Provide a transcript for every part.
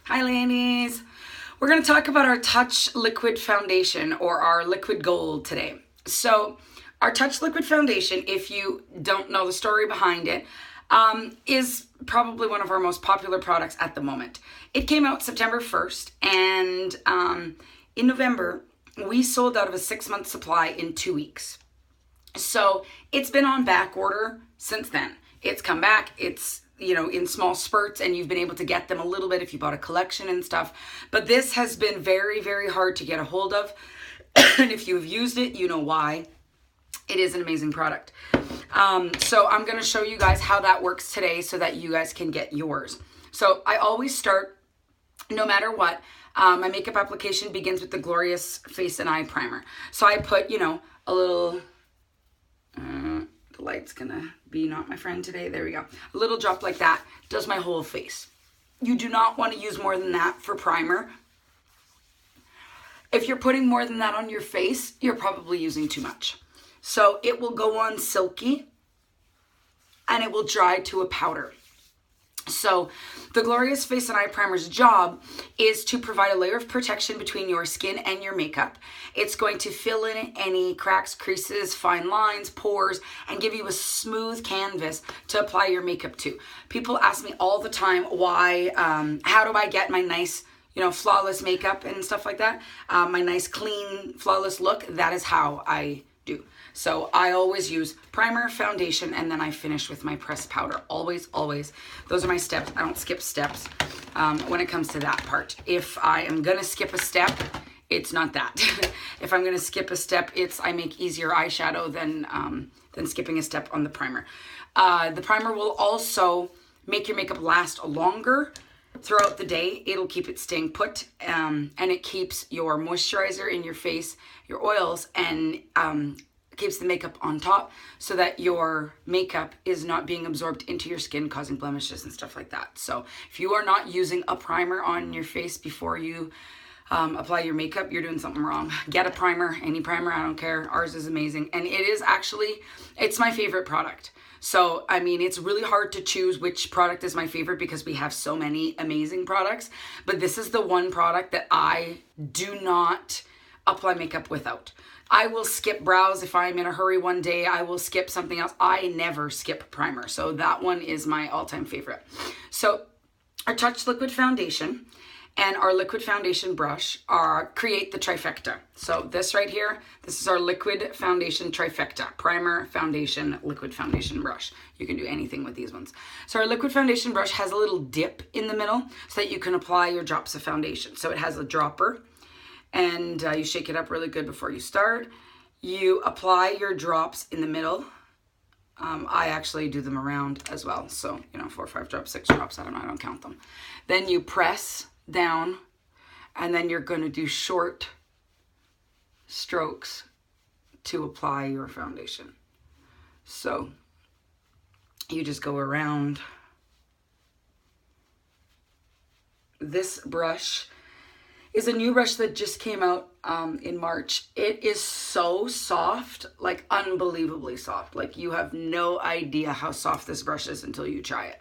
Hi ladies! We're going to talk about our Touch Liquid Foundation or our Liquid Gold today. So our Touch Liquid Foundation, if you don't know the story behind it, is probably one of our most popular products at the moment. It came out September 1st and in November we sold out of a 6-month supply in 2 weeks. So it's been on back order since then. It's come back, it's in small spurts, and you've been able to get them a little bit if you bought a collection and stuff. But this has been very, very hard to get a hold of. And if you've used it, you know why. It is an amazing product. So I'm going to show you guys how that works today so that you guys can get yours. So I always start, no matter what, my makeup application begins with the Glorious Face and Eye Primer. So I put, a little... the light's gonna be not my friend today. There we go. A little drop like that does my whole face. You do not want to use more than that for primer. If you're putting more than that on your face, you're probably using too much. So it will go on silky and it will dry to a powder. So the Glorious Face and Eye Primer's job is to provide a layer of protection between your skin and your makeup. It's going to fill in any cracks, creases, fine lines, pores, and give you a smooth canvas to apply your makeup to. People ask me all the time why, how do I get my nice, flawless makeup and stuff like that? My nice, clean, flawless look. That is how I do. So I always use primer, foundation, and then I finish with my pressed powder. Always, always. Those are my steps. I don't skip steps when it comes to that part. If I am going to skip a step, it's not that. If I'm going to skip a step, it's I make easier eyeshadow than skipping a step on the primer. The primer will also make your makeup last longer throughout the day. It'll keep it staying put, and it keeps your moisturizer in your face, your oils, and keeps the makeup on top so that your makeup is not being absorbed into your skin, causing blemishes and stuff like that. So if you are not using a primer on your face before you apply your makeup, you're doing something wrong. Get a primer, any primer, I don't care. Ours is amazing. And it is actually, it's my favorite product. So, I mean, it's really hard to choose which product is my favorite because we have so many amazing products. But this is the one product that I do not apply makeup without. I will skip brows if I'm in a hurry one day. I will skip something else. I never skip primer. So that one is my all-time favorite. So our Touch Liquid Foundation and our liquid foundation brush create the trifecta. So this right here, this is our liquid foundation trifecta. Primer, foundation, liquid foundation brush. You can do anything with these ones. So our liquid foundation brush has a little dip in the middle so that you can apply your drops of foundation. So it has a dropper, and you shake it up really good before you start. You apply your drops in the middle. I actually do them around as well. So, 4 or 5 drops, 6 drops, I don't know, I don't count them. Then you press down, and then you're going to do short strokes to apply your foundation. So you just go around. This brush is a new brush that just came out in March. It is so soft, like unbelievably soft. Like you have no idea how soft this brush is until you try it.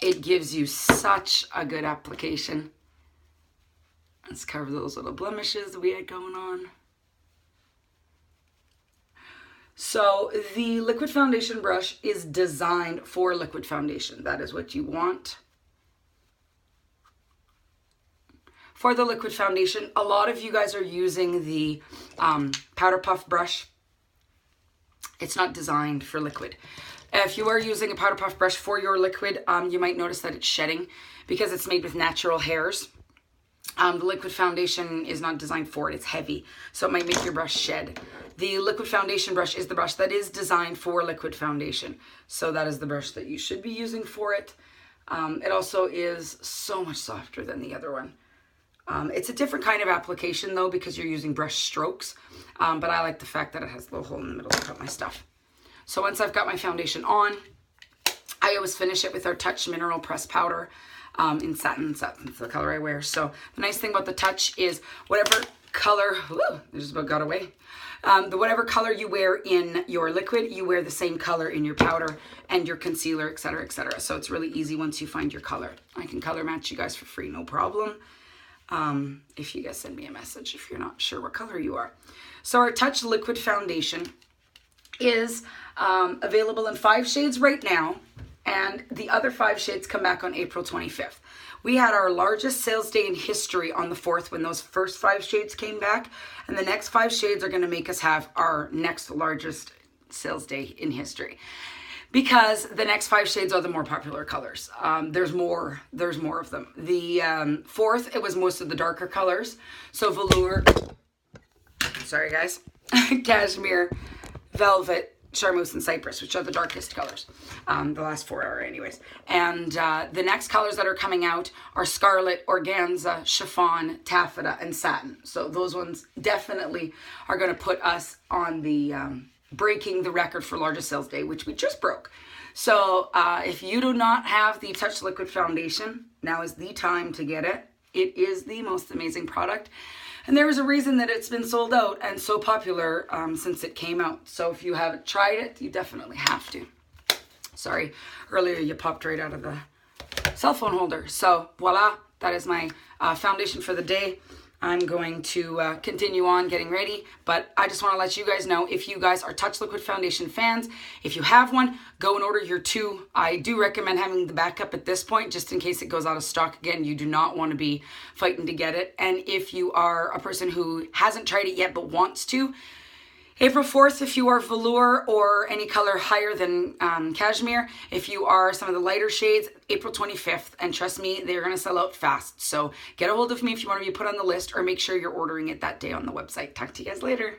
It gives you such a good application. Let's cover those little blemishes that we had going on. So the liquid foundation brush is designed for liquid foundation. That is what you want. For the liquid foundation, a lot of you guys are using the powder puff brush. It's not designed for liquid. If you are using a powder puff brush for your liquid, you might notice that it's shedding because it's made with natural hairs. The liquid foundation is not designed for it. It's heavy, so it might make your brush shed. The liquid foundation brush is the brush that is designed for liquid foundation. So that is the brush that you should be using for it. It also is so much softer than the other one. It's a different kind of application though because you're using brush strokes, but I like the fact that it has a little hole in the middle to put my stuff. So once I've got my foundation on, I always finish it with our Touch Mineral Press Powder in satin. Satin's the color I wear. So the nice thing about the Touch is whatever color, ooh, it just about got away. Whatever color you wear in your liquid, you wear the same color in your powder and your concealer, etc., etc. So it's really easy once you find your color. I can color match you guys for free, no problem. If you guys send me a message if you're not sure what color you are. So our Touch Liquid Foundation is available in 5 shades right now, and the other 5 shades come back on April 25th. We had our largest sales day in history on the 4th when those first 5 shades came back, and the next 5 shades are going to make us have our next largest sales day in history, because the next 5 shades are the more popular colors. There's more of them. The 4th, it was most of the darker colors. So velour, sorry guys, cashmere, velvet, charmeuse, and cypress, which are the darkest colors. The last 4 are anyways. And the next colors that are coming out are scarlet, organza, chiffon, taffeta, and satin. So those ones definitely are going to put us on the breaking the record for largest sales day, which we just broke. So if you do not have the Touch Liquid Foundation, now is the time to get it. It is the most amazing product. And there is a reason that it's been sold out and so popular since it came out. So if you haven't tried it, you definitely have to. Sorry, earlier you popped right out of the cell phone holder. So voila, that is my foundation for the day. I'm going to continue on getting ready, but I just want to let you guys know, if you guys are Touch Liquid Foundation fans, if you have one, go and order your 2. I do recommend having the backup at this point, just in case it goes out of stock again. You do not want to be fighting to get it. And if you are a person who hasn't tried it yet but wants to, April 4th, if you are velour or any color higher than cashmere. If you are some of the lighter shades, April 25th. And trust me, they're going to sell out fast. So get a hold of me if you want to be put on the list, or make sure you're ordering it that day on the website. Talk to you guys later.